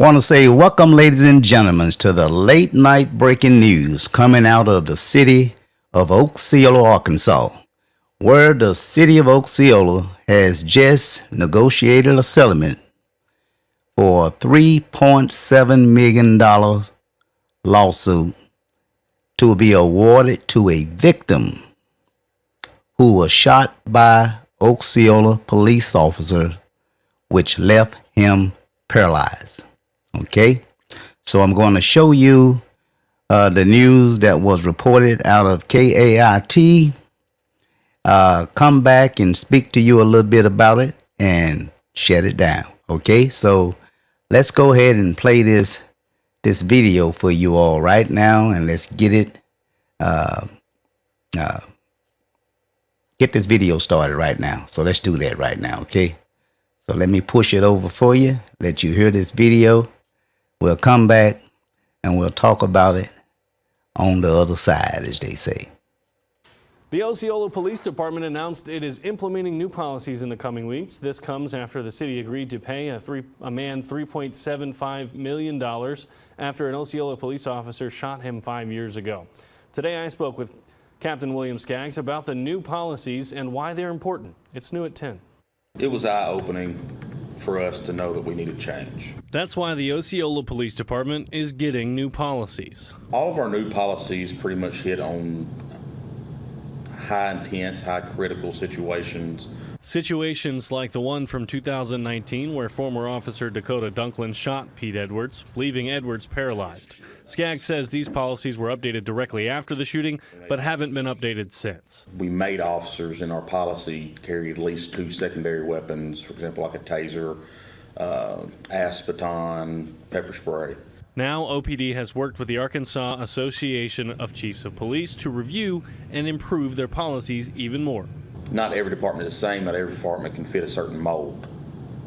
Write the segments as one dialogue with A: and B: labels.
A: Want to say welcome, ladies and gentlemen, to the late night breaking news coming out of the city of Osceola, Arkansas, where the city of Osceola has just negotiated a settlement for a $3.7 million lawsuit to be awarded to a victim who was shot by Osceola Police Officer, which left him paralyzed. Okay, so I'm going to show you the news that was reported out of KAIT. Come back and speak to you a little bit about it and shut it down. Okay, so let's go ahead and play this video for you all right now, and let's get it get this video started right now. So let's do that right now. Okay, so let me push it over for you, let you hear this video. We'll come back and we'll talk about it on the other side, as they say.
B: The Osceola Police Department announced it is implementing new policies in the coming weeks. This comes after the city agreed to pay a man $3.75 million after an Osceola police officer shot him 5 years ago. Today I spoke with Captain William Skaggs about the new policies and why they're important. It's new at 10.
C: It was eye-opening for us to know that we needed change.
B: That's why the Osceola Police Department is getting new policies.
C: All of our new policies pretty much hit on high intense, high critical situations.
B: Situations like the one from 2019 where former officer Dakota Dunklin shot Pete Edwards, leaving Edwards paralyzed. Skaggs says these policies were updated directly after the shooting, but haven't been updated since.
C: We made officers in our policy carry at least 2 secondary weapons, for example, like a taser, acid baton, pepper spray.
B: Now, OPD has worked with the Arkansas Association of Chiefs of Police to review and improve their policies even more.
C: Not every department is the same. Not every department can fit a certain mold.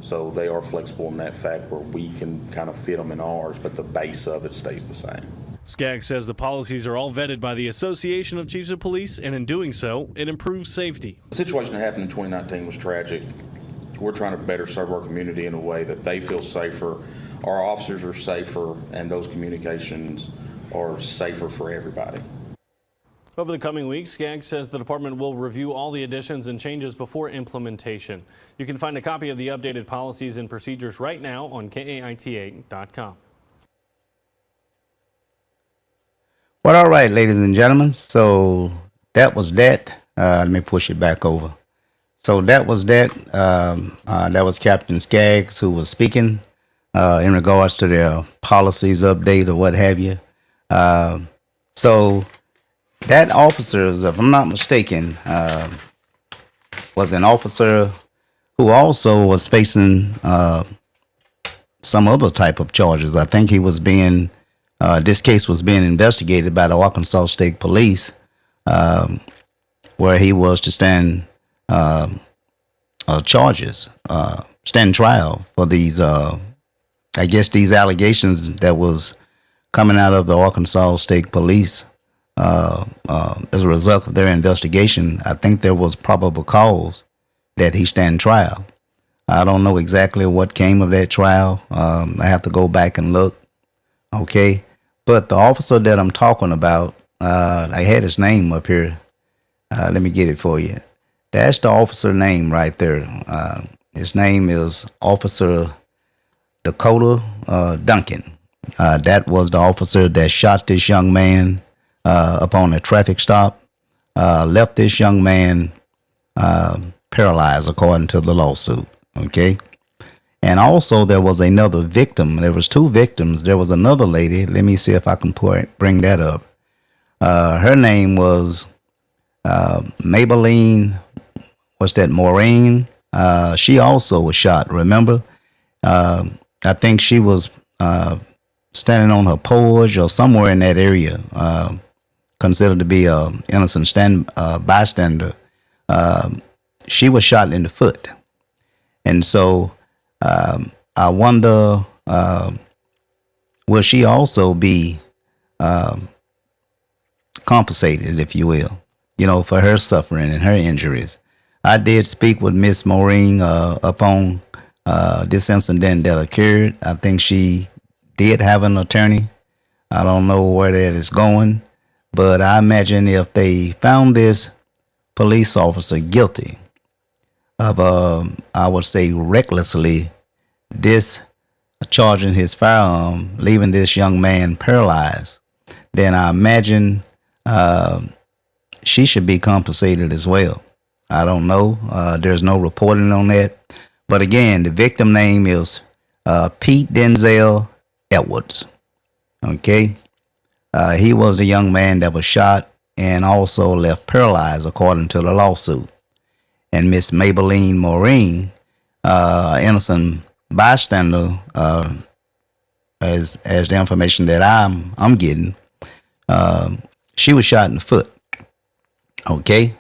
C: So they are flexible in that fact where we can kind of fit them in ours, but the base of it stays the same.
B: Skaggs says the policies are all vetted by the Association of Chiefs of Police, and in doing so, it improves safety.
C: The situation that happened in 2019 was tragic. We're trying to better serve our community in a way that they feel safer, our officers are safer, and those communications are safer for everybody.
B: Over the coming weeks, Skaggs says the department will review all the additions and changes before implementation. You can find a copy of the updated policies and procedures right now on KAITA.com.
A: Well, all right, ladies and gentlemen. So that was that. Let me push it back over. So that was that. That was Captain Skaggs who was speaking in regards to their policies update or what have you. So that officer, if I'm not mistaken, was an officer who also was facing some other type of charges. I think he was being, this case was being investigated by the Arkansas State Police, where he was to stand charges, stand trial for these, I guess these allegations that was coming out of the Arkansas State Police. As a result of their investigation, I think there was probable cause that he stand trial. I don't know exactly what came of that trial. I have to go back and look. Okay, but the officer that I'm talking about, I had his name up here. Let me get it for you. That's the officer name right there. His name is Officer Dakota Duncan. That was the officer that shot this young man upon a traffic stop, left this young man paralyzed according to the lawsuit. Okay, and also there was another victim. There was 2 victims. There was another lady. Let me see if I can bring that up. Her name was Maybelline. What's that? Maureen. She also was shot. Remember? I think she was standing on her porch or somewhere in that area. Considered to be an innocent bystander. She was shot in the foot. And so I wonder, will she also be compensated, if you will, for her suffering and her injuries? I did speak with Miss Maureen upon this incident that occurred. I think she did have an attorney. I don't know where that is going, but I imagine if they found this police officer guilty of, I would say, recklessly discharging his firearm, leaving this young man paralyzed, then I imagine she should be compensated as well. I don't know. There's no reporting on that. But again, the victim name is Pete Denzel Edwards. Okay. He was the young man that was shot and also left paralyzed, according to the lawsuit. And Miss Maybelline Maureen, innocent bystander, as the information that I'm getting, she was shot in the foot. Okay.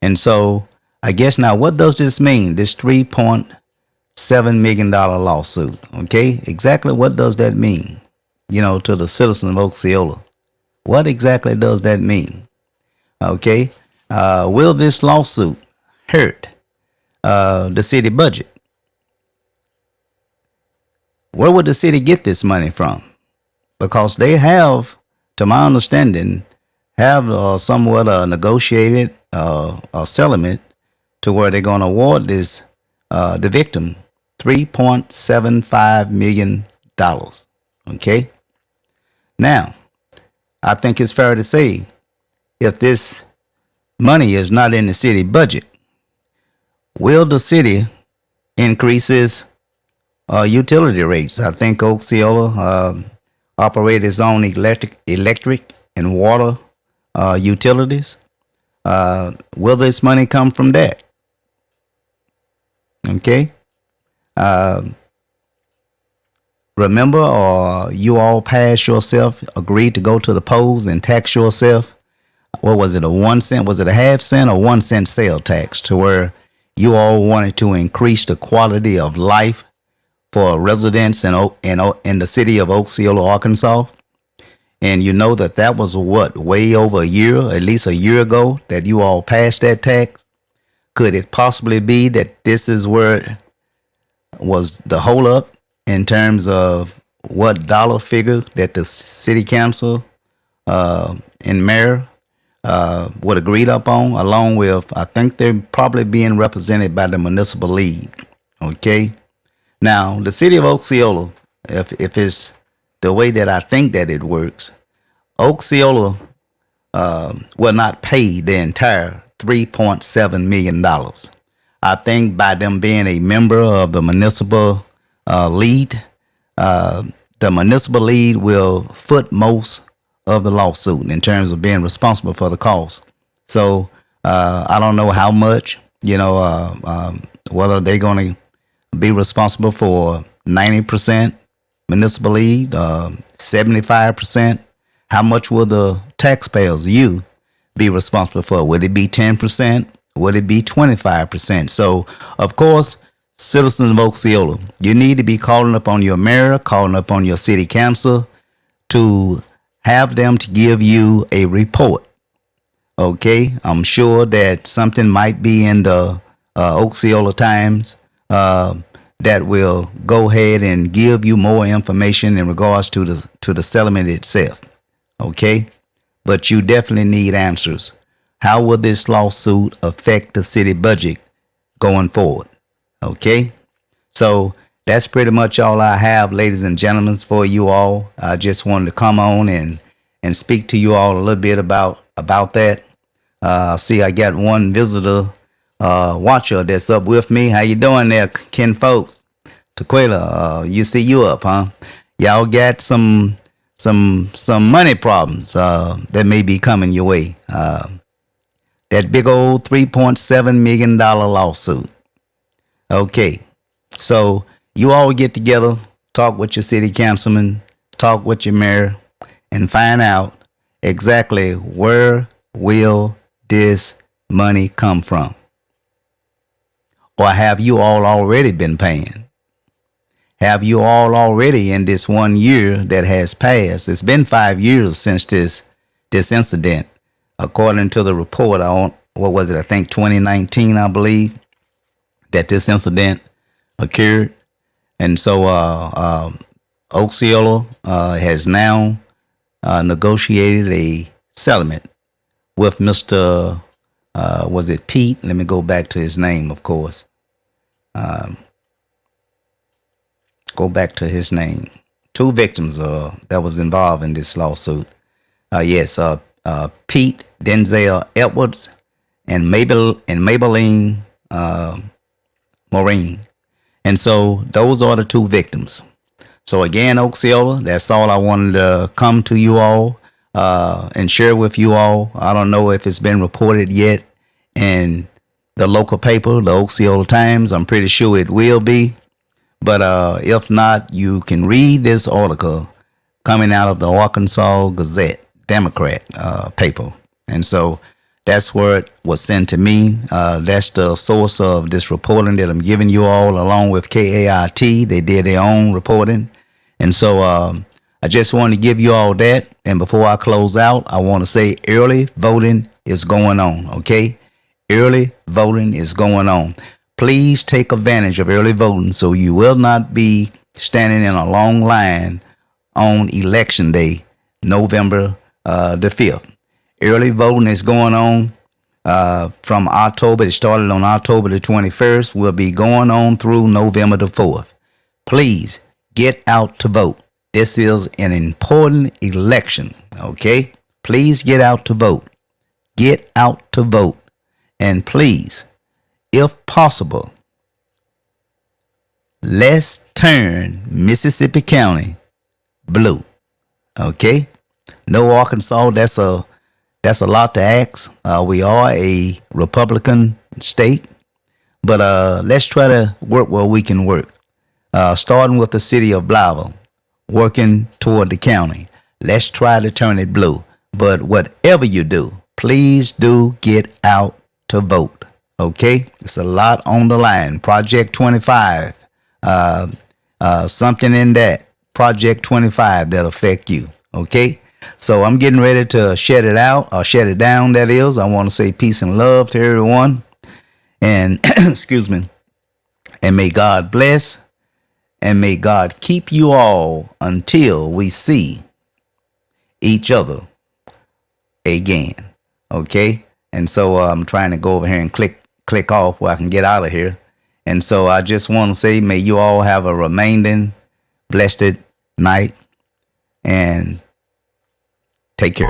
A: And so I guess now, what does this mean? This $3.7 million lawsuit. Okay. Exactly what does that mean? To the citizens of Osceola. What exactly does that mean? Okay. Will this lawsuit hurt the city budget? Where would the city get this money from? Because they have, to my understanding, have somewhat negotiated a settlement to where they're going to award the victim $3.75 million. Okay. Now, I think it's fair to say, if this money is not in the city budget, will the city increase its utility rates? I think Osceola operate its own electric and water utilities. Will this money come from that? Okay. Remember, or you all passed yourself, agreed to go to the polls and tax yourself. What was it, a 1 cent? Was it a half cent or 1 cent sale tax, to where you all wanted to increase the quality of life for residents in the city of Osceola, Arkansas? And you know that was what, way over a year, at least a year ago, that you all passed that tax? Could it possibly be that this is where it was the holdup in terms of what dollar figure that the city council and mayor would agreed upon, along with, I think they're probably being represented by the municipal league. Okay. Now, the city of Osceola, if it's the way that I think that it works, Osceola will not pay the entire $3.7 million. I think by them being a member of the municipal lead, the municipal lead will foot most of the lawsuit in terms of being responsible for the cost. So I don't know how much, whether they're going to be responsible for 90% municipal lead, 75%. How much will the taxpayers, you, be responsible for? Would it be 10%? Would it be 25%? So, of course, citizens of Osceola, you need to be calling up on your mayor, calling up on your city council to have them to give you a report. Okay, I'm sure that something might be in the Osceola Times that will go ahead and give you more information in regards to the settlement itself. Okay, but you definitely need answers. How will this lawsuit affect the city budget going forward? Okay, so that's pretty much all I have, ladies and gentlemen, for you all. I just wanted to come on and speak to you all a little bit about that. See, I got one visitor watcher that's up with me. How you doing there, Ken folks? Tequila, you see you up, huh? Y'all got some money problems that may be coming your way. That big old $3.7 million lawsuit. Okay, so you all get together, talk with your city councilman, talk with your mayor, and find out exactly where will this money come from. Or have you all already been paying? Have you all already, in this 1 year that has passed? It's been 5 years since this incident, according to the report on, what was it? I think 2019, I believe, that this incident occurred. And so, Osceola has now negotiated a settlement with Mr. Was it Pete? Let me go back to his name, of course. Go back to his name. Two victims that was involved in this lawsuit. Yes, Pete Denzel Edwards and Maybelline Maureen. And so those are the two victims. So again, Osceola, that's all I wanted to come to you all and share with you all. I don't know if it's been reported yet in the local paper, the Osceola Times. I'm pretty sure it will be. But if not, you can read this article coming out of the Arkansas Gazette, Democrat paper. And so that's where it was sent to me. That's the source of this reporting that I'm giving you all, along with KAIT. They did their own reporting. And so I just want to give you all that. And before I close out, I want to say early voting is going on, okay? Early voting is going on. Please take advantage of early voting so you will not be standing in a long line on Election Day, November the 5th. Early voting is going on from October. It started on October the 21st. Will be going on through November the 4th. Please get out to vote. This is an important election, okay? Please get out to vote. Get out to vote. And please, if possible, let's turn Mississippi County blue, okay? No, Arkansas, that's a lot to ask. We are a Republican state, but let's try to work where we can work. Starting with the city of Blytheville, working toward the county. Let's try to turn it blue. But whatever you do, please do get out to vote. Okay? It's a lot on the line. Project 25. Something in that. Project 25 that'll affect you. Okay? So I'm getting ready to shut it out, or shut it down, that is. I want to say peace and love to everyone. And, excuse me. And may God bless. And may God keep you all until we see each other again. Okay? And so I'm trying to go over here and click off where I can get out of here. And so I just want to say, may you all have a remaining blessed night and take care.